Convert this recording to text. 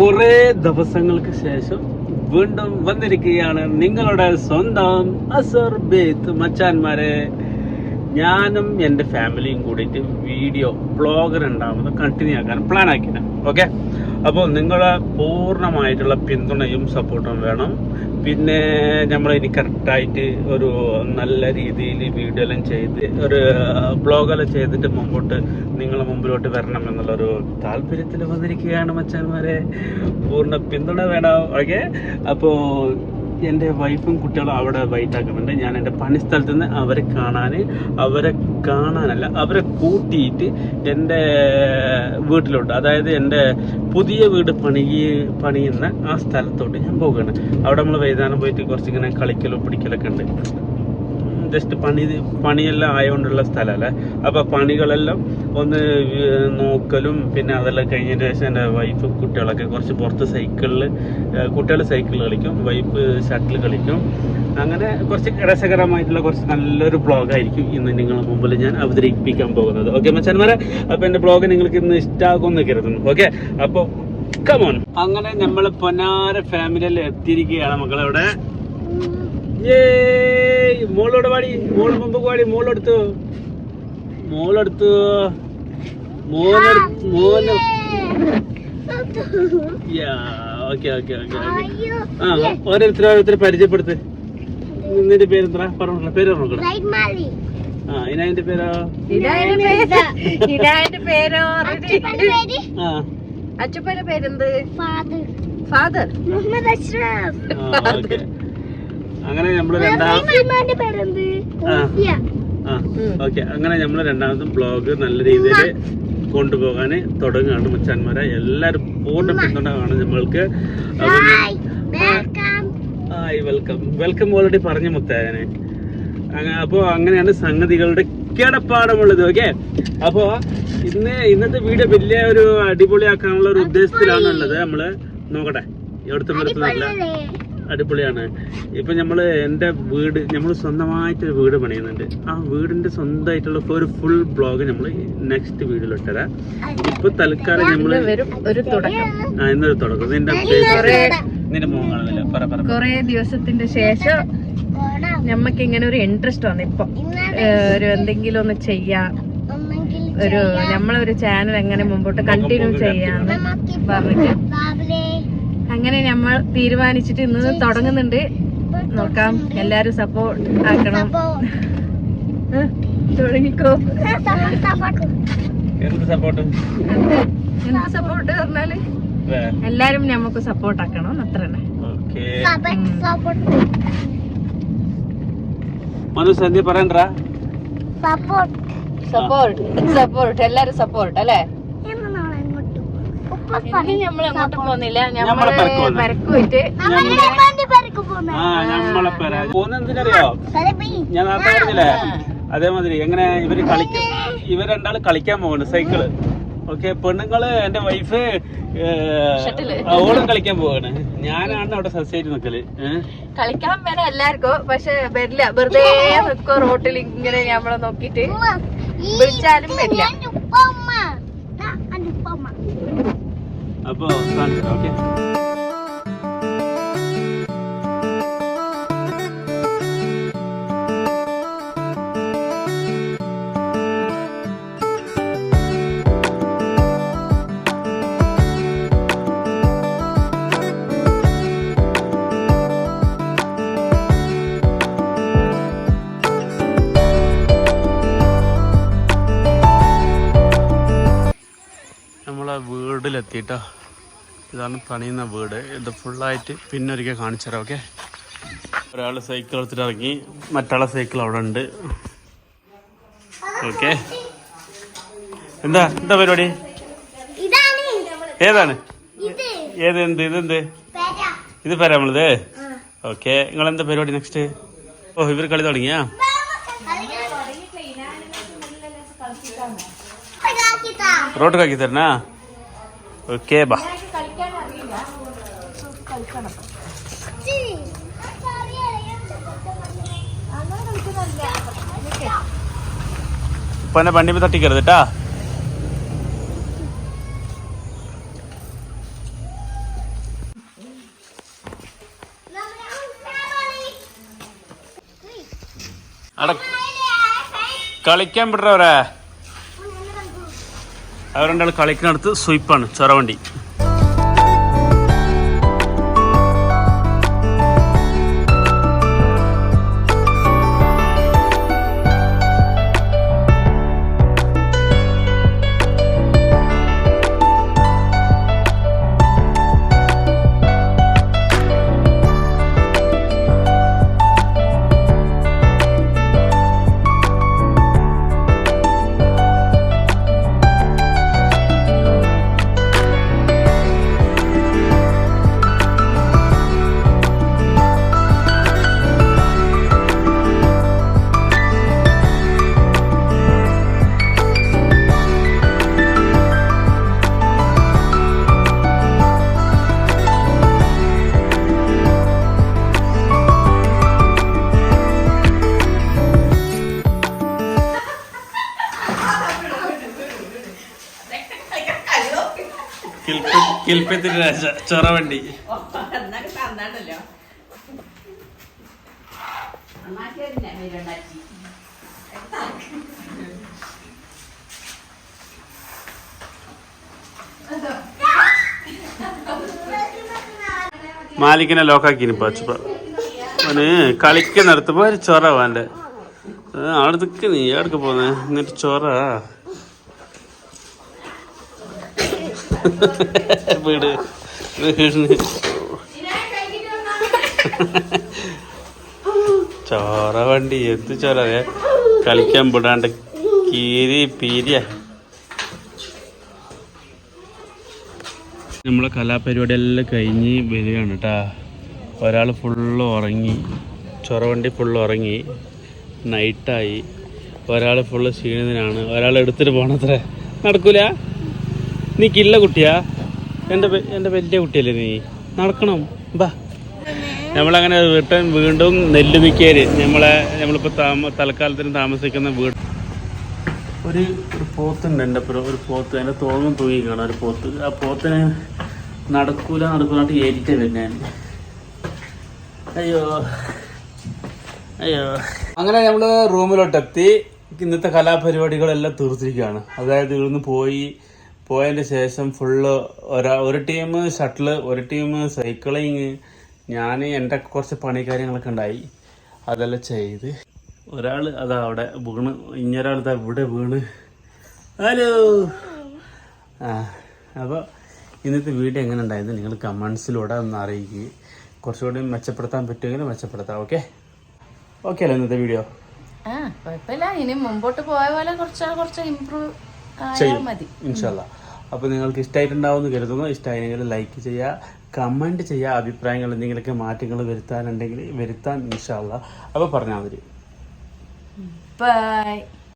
കുറെ ദിവസങ്ങൾക്ക് ശേഷം വീണ്ടും വന്നിരിക്കുകയാണ് നിങ്ങളുടെ സ്വന്തം അസർ ബേത്ത് മച്ചാന്മാരെ. ഞാനും എൻ്റെ ഫാമിലിയും കൂടിയിട്ട് വീഡിയോ ബ്ലോഗർ ഉണ്ടാവുന്നത് കണ്ടിന്യൂ ആക്കാൻ പ്ലാൻ ആക്കിയാണ്. ഓക്കെ, അപ്പോൾ നിങ്ങളെ പൂർണ്ണമായിട്ടുള്ള പിന്തുണയും സപ്പോർട്ടും വേണം. പിന്നെ നമ്മളിനി കറക്റ്റായിട്ട് ഒരു നല്ല രീതിയിൽ വീഡിയോ എല്ലാം ചെയ്ത് ഒരു ബ്ലോഗെല്ലാം ചെയ്തിട്ട് മുമ്പോട്ട് നിങ്ങളെ മുമ്പിലോട്ട് വരണം എന്നുള്ളൊരു താല്പര്യത്തിൽ വന്നിരിക്കുകയാണ് മച്ചാന്മാരെ. പൂർണ്ണ പിന്തുണ വേണം. ഓക്കെ, അപ്പോൾ എൻ്റെ വൈഫും കുട്ടികളും അവിടെ വെയിറ്റ് ആക്കുന്നുണ്ട്. ഞാൻ എൻ്റെ പണിസ്ഥലത്ത് നിന്ന് അവരെ കാണാനല്ല അവരെ കൂട്ടിയിട്ട് എൻ്റെ വീട്ടിലോട്ട്, അതായത് എൻ്റെ പുതിയ വീട് പണിയുന്ന ആ സ്ഥലത്തോട്ട് ഞാൻ പോകുകയാണ്. അവിടെ നമ്മൾ വൈകുന്നേരം പോയിട്ട് കുറച്ചിങ്ങനെ കളിക്കലും പിടിക്കലൊക്കെ ഉണ്ട്. ജസ്റ്റ് പണിയെല്ലാം ആയതുകൊണ്ടുള്ള സ്ഥലമല്ലേ. അപ്പോൾ പണികളെല്ലാം ഒന്ന് നോക്കലും പിന്നെ അതെല്ലാം കഴിഞ്ഞതിന് ശേഷം എൻ്റെ വൈഫ് കുട്ടികളൊക്കെ കുറച്ച് പുറത്ത് കുട്ടികൾ സൈക്കിൾ കളിക്കും, വൈഫ് ഷട്ടിൽ കളിക്കും. അങ്ങനെ കുറച്ച് രസകരമായിട്ടുള്ള കുറച്ച് നല്ലൊരു ബ്ലോഗായിരിക്കും ഇന്ന് നിങ്ങളുടെ മുമ്പിൽ ഞാൻ അവതരിപ്പിക്കാൻ പോകുന്നത്. ഓക്കെ മച്ചാന്മാരെ, അപ്പോൾ എൻ്റെ ബ്ലോഗ് നിങ്ങൾക്ക് ഇന്ന് ഇഷ്ടമാകുമെന്ന് കരുതുന്നു. ഓക്കെ, അപ്പോൾ കമോൺ. അങ്ങനെ നമ്മൾ പൊന്നാര ഫാമിലിയിൽ എത്തിയിരിക്കുകയാണ് മക്കളവിടെ. മോളോട് പാടി, മോള് മുമ്പ് പാടി, മോളെടുത്തു ഓരോരുത്തർ പരിചയപ്പെടുത്ത്. നിന്റെ പേരെന്താ പറഞ്ഞ പേര് നോക്കണം. ആ ഇനായന്റെ പേരോ? അച്ഛപ്പന്റെ പേരെന്ത്? ഫാദർ. അങ്ങനെ നമ്മള് രണ്ടാമതും ബ്ലോഗ് നല്ല രീതിയിൽ കൊണ്ടുപോകാൻ തുടങ്ങുകയാണ് മച്ചാന്മാരെ. എല്ലാരും പൂർണ്ണ പിന്തുണ കാണും നമ്മൾക്ക്. വെൽക്കം ഓൾറെഡി പറഞ്ഞു മുത്തായനെ. അപ്പോ അങ്ങനെയാണ് സംഗതികളുടെ കിടപ്പാടമുള്ളത്. ഓക്കെ, അപ്പോ ഇന്നത്തെ വീഡിയോ വലിയ ഒരു അടിപൊളിയാക്കാനുള്ള ഒരു ഉദ്ദേശത്തിലാണുള്ളത്. നമ്മള് നോക്കട്ടെ, എവിടുത്തെ നല്ല അടിപൊളിയാണ്. ഇപ്പൊ നമ്മള് നമ്മൾ സ്വന്തമായിട്ടൊരു വീട് പണിയുന്നുണ്ട്. ആ വീടിന്റെ സ്വന്തമായിട്ടുള്ള ഒരു ഫുൾ ബ്ലോഗ് നമ്മള് നെക്സ്റ്റ് വീഡിയോയിൽ ഇട്ടരാം. ഇപ്പൊ തൽക്കാലം നമ്മള് ഇന്നൊരു തുടക്കം. നിന്റെ മോൻ കാണുന്നില്ല. കൊറേ ദിവസത്തിന്റെ ശേഷം നമ്മക്ക് ഇങ്ങനെ ഒരു ഇൻട്രസ്റ്റ് വന്നു. ഇപ്പൊ ഒരു എന്തെങ്കിലും ഒന്ന് ചെയ്യാം, നമ്മളൊരു ചാനൽ എങ്ങനെ മുമ്പോട്ട് കണ്ടിന്യൂ ചെയ്യാന്ന് പറഞ്ഞിട്ട് അങ്ങനെ നമ്മൾ തീരുമാനിച്ചിട്ട് ഇന്ന് തുടങ്ങുന്നുണ്ട്. നോക്കാം, എല്ലാരും സപ്പോർട്ട് ആക്കണം. തുടങ്ങിക്കോ. എന്ത് സപ്പോർട്ട് പറഞ്ഞാല് എല്ലാരും നമുക്ക് സപ്പോർട്ട് ആക്കണം, അത്ര തന്നെ. സന്ധ്യ പറയണ്ട. സപ്പോർട്ട് എല്ലാരും സപ്പോർട്ട് അല്ലേ. നമ്മള് അങ്ങോട്ട് പോകുന്നില്ല, നമ്മള് പരക്ക് പോയിട്ട് പോകുന്നറിയോ? ഞാൻ നേരത്തെ പറഞ്ഞില്ലേ, അതേമാതിരി എങ്ങനെ ഇവർ രണ്ടാള് കളിക്കാൻ പോകണം സൈക്കിള്. ഓക്കെ, പെണ്ണുങ്ങള് എന്റെ വൈഫ് ഓളും കളിക്കാൻ പോവാണ്. ഞാനാണ് അവിടെ സൊസൈറ്റി നിക്കല്. കളിക്കാൻ വരാം എല്ലാവർക്കും, പക്ഷെ വരില്ല. വെറുതെ നിക്കോ റോട്ടിൽ ഇങ്ങനെ നമ്മളെ നോക്കിട്ട് വിളിച്ചാലും വരില്ല. അപ്പൊ ഓക്കെ, നമ്മളെ വീട്ടിലെത്തിട്ടോ. ഇതാണ് പണിയുന്ന വീട്. ഇത് ഫുള്ളായിട്ട് പിന്നെ ഒരിക്കൽ കാണിച്ചു തരാം. ഓക്കെ, ഒരാൾ സൈക്കിൾ എടുത്തിട്ട് ഇറങ്ങി, മറ്റാളെ സൈക്കിൾ അവിടെ ഉണ്ട്. ഓക്കെ, എന്താ പരിപാടി? ഏതാണ് ഇതെന്ത് ഇത് പേരാ നമ്മളിത്. ഓക്കെ, നിങ്ങളെന്താ പരിപാടി നെക്സ്റ്റ്? ഓ, ഇവർ കളി തുടങ്ങിയാ? റോട്ടിലാക്കി തരണ. ഓക്കെ, ബാ. ഇപ്പൊ എന്നെ വണ്ടി തട്ടിക്കരുത് കേട്ടാ. അവിടെ കളിക്കാൻ വിടുറവരെ. അവർ രണ്ടാൾ കളിക്കുന്നിടത്ത് സ്വീപ്പാണ് ചൊറവണ്ടി. കിൽപ്പത്തിന് രാജ ചൊറവണ്ടി. മാലിക്കിനെ ലോക്കാക്കിനിപ്പോ അവന് കളിക്കുന്നിടത്തപ്പോ ഒരു ചൊറവാൻ്റെ അവിടെ നിൽക്ക്. നീ എവിടേക്ക് പോന്നെ? എന്നിട്ട് ചൊറ വീട് വീടിന് ചോറ വണ്ടി എന്ത് ചോറ കളിക്കാൻ വിടാണ്ട് കീരി പീരിയ. നമ്മളെ കലാപരിപാടിയെല്ലാം കഴിഞ്ഞ് വരികയാണ് കേട്ടാ. ഒരാൾ ഫുള്ള് ഉറങ്ങി, ചൊറവണ്ടി ഫുള്ള് ഉറങ്ങി, നൈറ്റായി. ഒരാൾ ഫുള്ള് ക്ഷീണിതനാണ്. ഒരാൾ എടുത്തിട്ട് പോകണത്രേ. നടക്കൂല. നീ കില്ല കുട്ടിയാ? എൻ്റെ വലിയ കുട്ടിയല്ലേ നീ? നടക്കണം ബാ. നമ്മളങ്ങനെ റിട്ടേൺ വീണ്ടും നെല്ലുമിക്കേര് നമ്മളിപ്പോൾ തൽക്കാലത്തിന് താമസിക്കുന്ന വീട്. ഒരു പോത്തുണ്ട് എൻ്റെ അപ്പുറം. ഒരു പോത്ത് അതിൻ്റെ തോന്നും തൂങ്ങി കാണാം. ഒരു പോത്ത്. ആ പോത്തിനെ നടക്കൂലാണ്ട് ഏറ്റിട്ടേ വരുന്നേ. അയ്യോ അയ്യോ. അങ്ങനെ നമ്മൾ റൂമിലോട്ടെത്തി. ഇന്നത്തെ കലാപരിപാടികളെല്ലാം തീർത്തിരിക്കുകയാണ്. അതായത് ഇവിടുന്ന് പോയതിൻ്റെ ശേഷം ഫുള്ള് ഒരു ടീം ഷട്ടില്, ഒരു ടീം സൈക്ലിങ്. ഞാൻ എൻ്റെ കുറച്ച് പണിക്കാര്യങ്ങളൊക്കെ ഉണ്ടായി, അതെല്ലാം ചെയ്ത്. ഒരാൾ അതാ അവിടെ വീണ്, ഇന്നൊരാൾ ഇതാ ഇവിടെ വീണ്. ഹലോ. അപ്പോൾ ഇന്നത്തെ വീഡിയോ എങ്ങനെ ഉണ്ടായിരുന്നു നിങ്ങൾ കമൻസിലൂടെ ഒന്ന് അറിയിക്കുക. കുറച്ചുകൂടി മെച്ചപ്പെടുത്താൻ പറ്റുമെങ്കിൽ മെച്ചപ്പെടുത്താം. ഓക്കെ അല്ലേ ഇന്നത്തെ വീഡിയോ? കുഴപ്പമില്ല. ഇനി മുമ്പോട്ട് പോയ പോലെ കുറച്ച് ഇമ്പ്രൂവ് ചെയ്യും ഇൻഷാല്ലാ. അപ്പോൾ നിങ്ങൾക്ക് ഇഷ്ടമായിട്ടുണ്ടാവുമെന്ന് കരുതുന്നു. ഇഷ്ടമായെങ്കിൽ ലൈക്ക് ചെയ്യുക, കമൻറ്റ് ചെയ്യുക. അഭിപ്രായങ്ങൾ എന്തെങ്കിലുമൊക്കെ മാറ്റങ്ങൾ വരുത്താനുണ്ടെങ്കിൽ വരുത്താൻ ഇൻഷാല്ലാ. അപ്പോൾ പറഞ്ഞാൽ മതി. ബൈ.